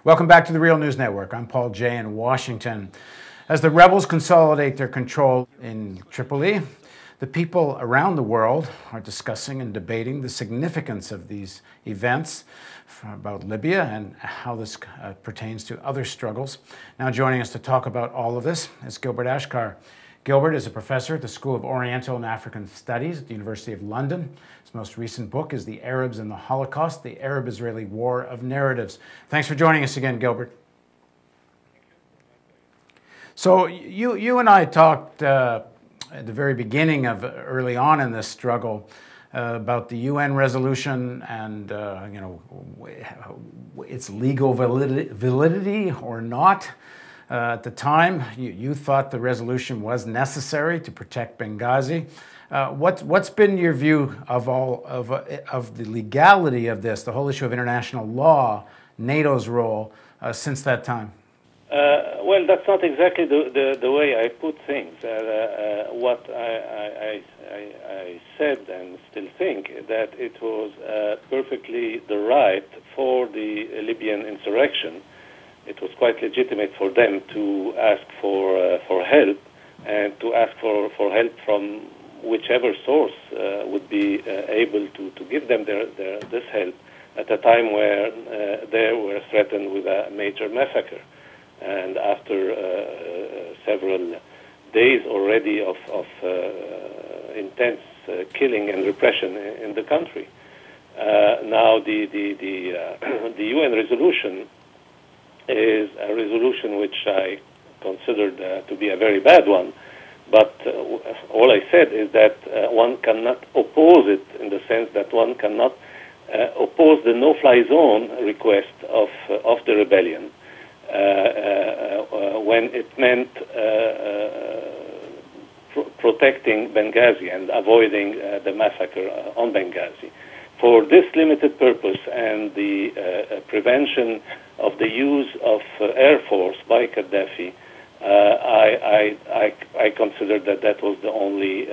Welcome back to the Real News Network. I'm Paul Jay in Washington. As the rebels consolidate their control in Tripoli, the people around the world are discussing and debating the significance of these events about Libya and how this pertains to other struggles. Now joining us to talk about all of this is Gilbert Achcar. Gilbert is a professor at the School of Oriental and African Studies at the University of London. His most recent book is The Arabs and the Holocaust, the Arab-Israeli War of Narratives. Thanks for joining us again, Gilbert. So you and I talked at the very beginning of early on in this struggle about the UN resolution and its legal validity or not. At the time, you thought the resolution was necessary to protect Benghazi. What's been your view of the legality of this, the whole issue of international law, NATO's role since that time? Well, that's not exactly the way I put things. What I said and still think that it was perfectly the right for the Libyan insurrection. It was quite legitimate for them to ask for help and to ask for help from whichever source would be able to give them this help at a time where they were threatened with a major massacre. And after several days already of intense killing and repression in the country. Now the UN resolution is a resolution which I considered to be a very bad one, but all I said is that one cannot oppose it in the sense that one cannot oppose the no-fly zone request of the rebellion when it meant protecting Benghazi and avoiding the massacre on Benghazi. For this limited purpose and the prevention of the use of air force by Gaddafi, I considered that was the only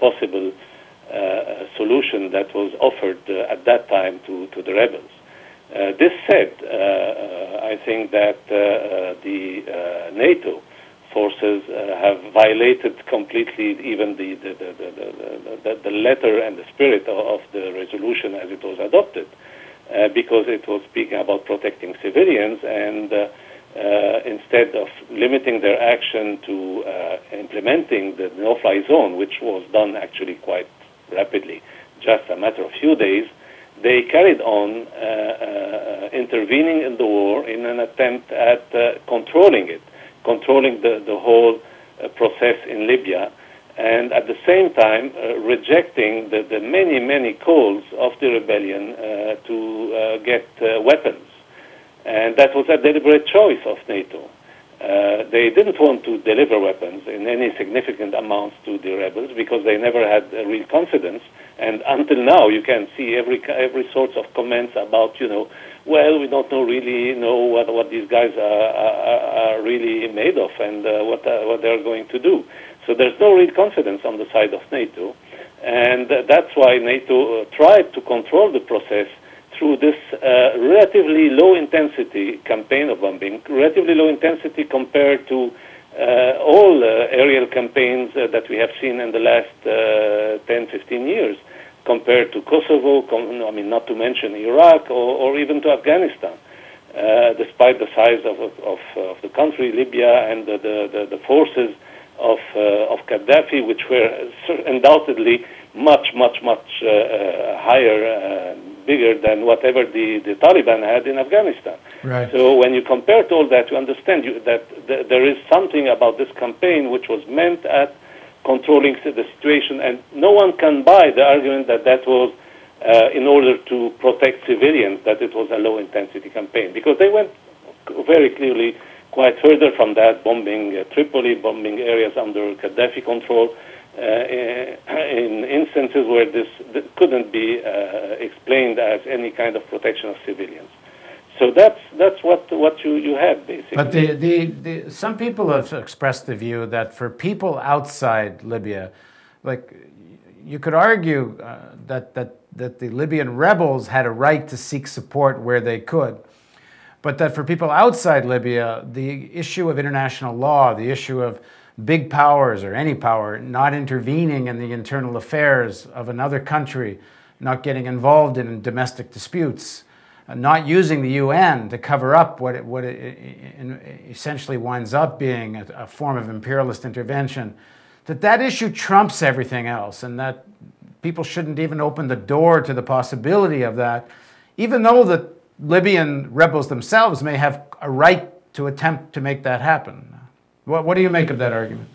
possible solution that was offered at that time to the rebels. This said, I think that the NATO forces have violated completely even the letter and the spirit of the resolution as it was adopted, because it was speaking about protecting civilians, and instead of limiting their action to implementing the no-fly zone, which was done actually quite rapidly, just a matter of few days, they carried on intervening in the war in an attempt at controlling the whole process in Libya, and at the same time rejecting the many calls of the rebellion to get weapons. And that was a deliberate choice of NATO. They didn't want to deliver weapons in any significant amounts to the rebels because they never had real confidence. And until now, you can see every sort of comments about, well, we don't really know what these guys are really made of and what they're going to do. So there's no real confidence on the side of NATO, and that's why NATO tried to control the process through this relatively low-intensity campaign of bombing, relatively low intensity compared to all aerial campaigns that we have seen in the last 10, 15 years, compared to Kosovo, not to mention Iraq or even to Afghanistan. Despite the size of the country, Libya, and the forces of Gaddafi, which were undoubtedly much higher, bigger than whatever the Taliban had in Afghanistan. Right. So when you compare to all that, you understand that there is something about this campaign which was meant at controlling the situation, and no one can buy the argument that was in order to protect civilians, that it was a low-intensity campaign, because they went very clearly quite further from that, bombing Tripoli, bombing areas under Gaddafi control, in instances where this couldn't be explained as any kind of protection of civilians. So that's what you had, basically. But some people have expressed the view that for people outside Libya, like you could argue that the Libyan rebels had a right to seek support where they could. but that for people outside Libya, the issue of international law, the issue of big powers or any power not intervening in the internal affairs of another country, not getting involved in domestic disputes, not using the UN to cover up what it essentially winds up being a form of imperialist intervention, that issue trumps everything else, and that people shouldn't even open the door to the possibility of that, even though the Libyan rebels themselves may have a right to attempt to make that happen. What do you make of that argument?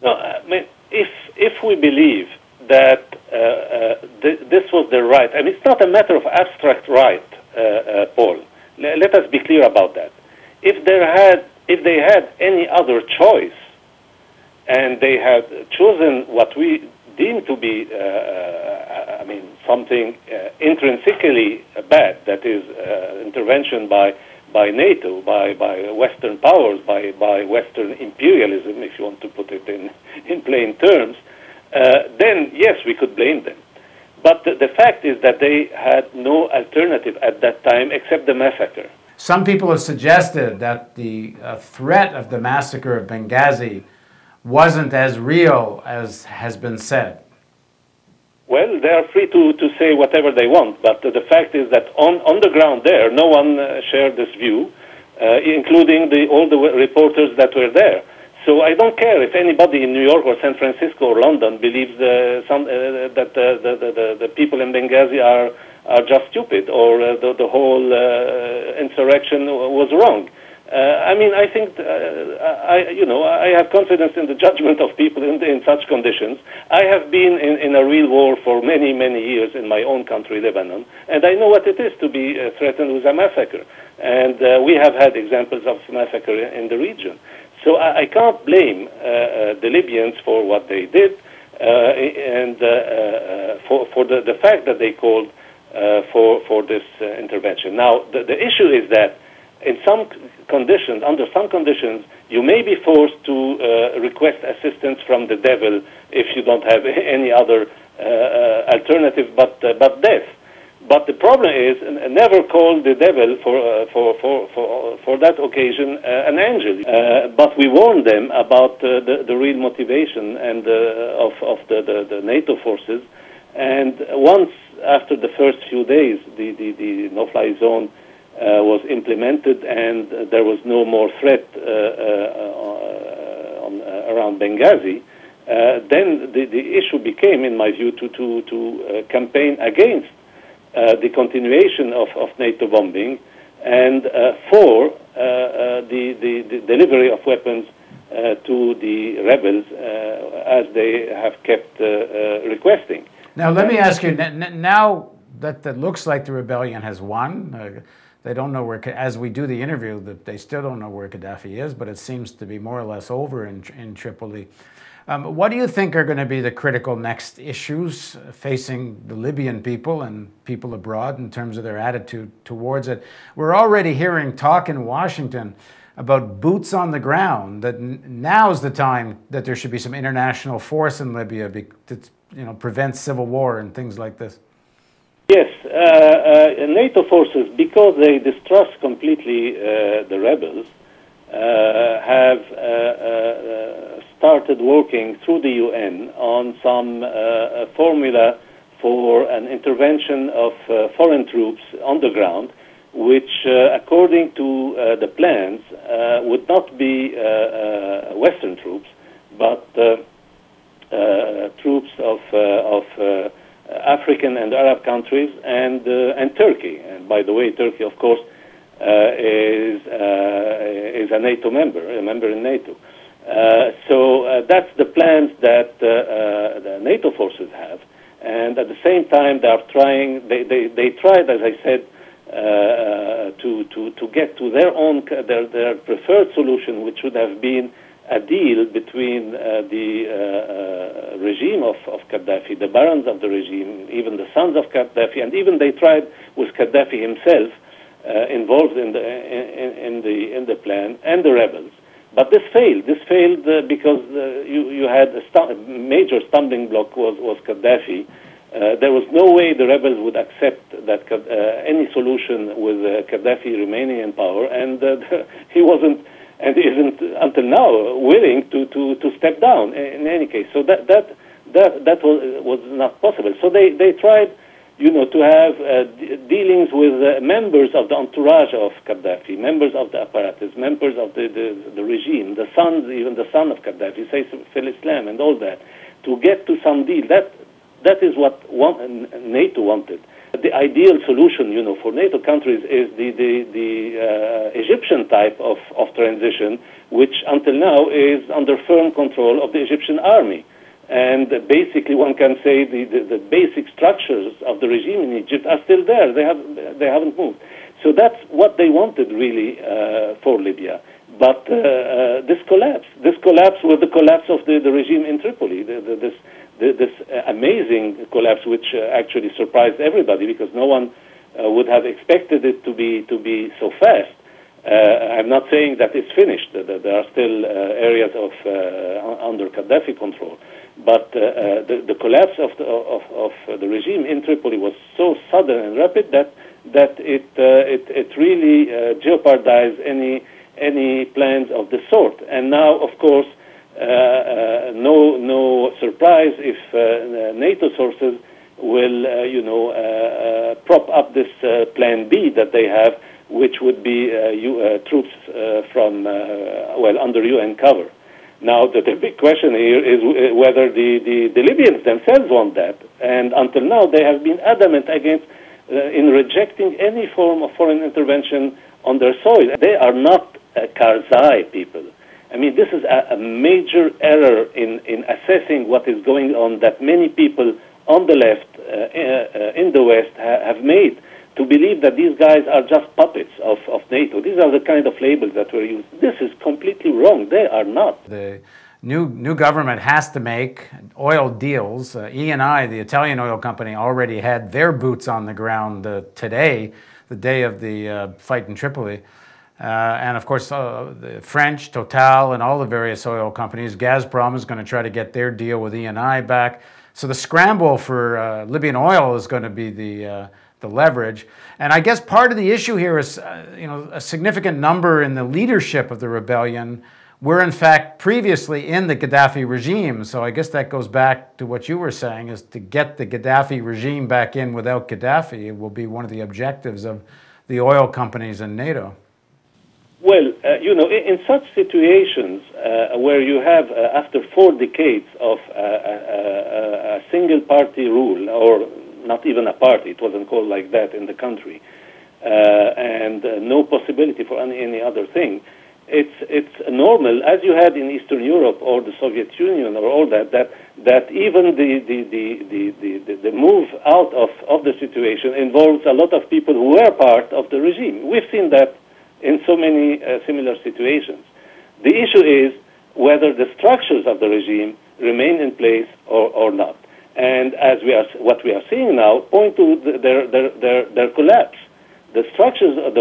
No, I mean, if we believe that this was the right, and it's not a matter of abstract right, Paul. Let us be clear about that. If they had any other choice, and they had chosen what we deem to be, something intrinsically bad, that is intervention by NATO, by Western powers, by Western imperialism, if you want to put it in plain terms, then yes, we could blame them. But the fact is that they had no alternative at that time except the massacre. Some people have suggested that the threat of the massacre of Benghazi wasn't as real as has been said. Well, they are free to say whatever they want, but the fact is that on the ground there, no one shared this view, including all the reporters that were there. So I don't care if anybody in New York or San Francisco or London believes that the people in Benghazi are just stupid, or the whole insurrection was wrong. I think I have confidence in the judgment of people in such conditions. I have been in a real war for many, many years in my own country, Lebanon, and I know what it is to be threatened with a massacre. And we have had examples of massacre in the region. So I can't blame the Libyans for what they did and for the fact that they called for this intervention. Now, the issue is that in some conditions, under some conditions, you may be forced to request assistance from the devil if you don't have any other alternative but death. But the problem is, never call the devil for that occasion an angel. But we warned them about the real motivation and of the NATO forces. And once after the first few days, the no-fly zone was implemented, and there was no more threat around Benghazi, then the issue became, in my view, to campaign against the continuation of NATO bombing and for the delivery of weapons to the rebels as they have kept requesting. Now, let me ask you, now that it looks like the rebellion has won, they don't know where, as we do the interview, they still don't know where Gaddafi is, but it seems to be more or less over in Tripoli. What do you think are going to be the critical next issues facing the Libyan people and people abroad in terms of their attitude towards it? We're already hearing talk in Washington about boots on the ground, that now's the time that there should be some international force in Libya to prevent civil war and things like this. Yes, NATO forces, because they distrust completely the rebels, have started working through the UN on some formula for an intervention of foreign troops on the ground, which, according to the plans, would not be Western troops, but troops of African and Arab countries and Turkey. And by the way, Turkey, of course, is a NATO member, a member in NATO. So that's the plans that the NATO forces have. And at the same time, they are trying. They tried, as I said, to get to their preferred solution, which would have been a deal between the regime of Gaddafi, the barons of the regime, even the sons of Gaddafi, and even they tried with Gaddafi himself involved in the plan, and the rebels. But this failed. This failed because you had a major stumbling block was Gaddafi, There was no way the rebels would accept that any solution with Gaddafi remaining in power, and he wasn't and isn't until now willing to step down. In any case, so that was not possible. So they tried, to have dealings with members of the entourage of Gaddafi, members of the apparatus, members of the regime, even the son of Gaddafi, Saif al-Islam, and all that, to get to some deal. That is what NATO wanted. The ideal solution, for NATO countries is the Egyptian type of transition, which until now is under firm control of the Egyptian army. And basically, one can say the basic structures of the regime in Egypt are still there. They haven't moved. So that's what they wanted, really, for Libya. But this collapsed. This collapsed with the collapse of the regime in Tripoli. This amazing collapse, which actually surprised everybody, because no one would have expected it to be so fast. I'm not saying that it's finished. There are still areas of under Gaddafi control, but the collapse of the regime in Tripoli was so sudden and rapid that it really jeopardized any plans of the sort. And now, of course, no surprise if NATO sources will, prop up this Plan B that they have, which would be troops from under UN cover. Now, the big question here is whether the Libyans themselves want that, and until now they have been adamant against in rejecting any form of foreign intervention on their soil. They are not Karzai people. I mean, this is a major error in assessing what is going on that many people on the left in the West have made, to believe that these guys are just puppets of NATO. These are the kind of labels that were used. This is completely wrong. They are not. The new government has to make oil deals. Eni, the Italian oil company, already had their boots on the ground today, the day of the fight in Tripoli. And of course, the French, Total, and all the various oil companies. Gazprom is going to try to get their deal with Eni back. So the scramble for Libyan oil is going to be the leverage. And I guess part of the issue here is, a significant number in the leadership of the rebellion were in fact previously in the Gaddafi regime. So I guess that goes back to what you were saying, is to get the Gaddafi regime back in without Gaddafi. It will be one of the objectives of the oil companies and NATO. Well, in such situations where you have, after 4 decades of a single-party rule, or not even a party, it wasn't called like that in the country, and no possibility for any other thing, it's normal, as you had in Eastern Europe or the Soviet Union or all that even the move out of the situation involves a lot of people who were part of the regime. We've seen that in so many similar situations. The issue is whether the structures of the regime remain in place or not. And as what we are seeing now point to their collapse. The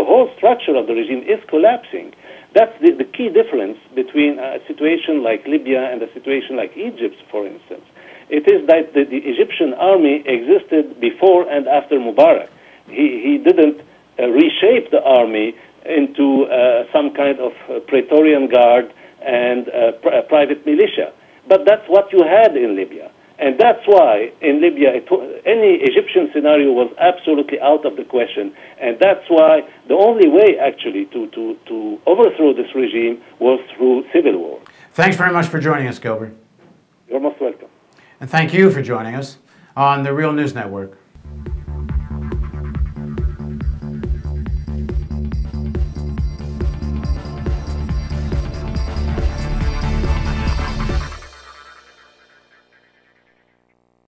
whole structure of the regime is collapsing. That's the key difference between a situation like Libya and a situation like Egypt, for instance. It is that the Egyptian army existed before and after Mubarak. He didn't reshape the army into some kind of Praetorian Guard and private militia. But that's what you had in Libya. And that's why in Libya, any Egyptian scenario was absolutely out of the question. And that's why the only way, actually, to overthrow this regime was through civil war. Thanks very much for joining us, Gilbert. You're most welcome. And thank you for joining us on the Real News Network.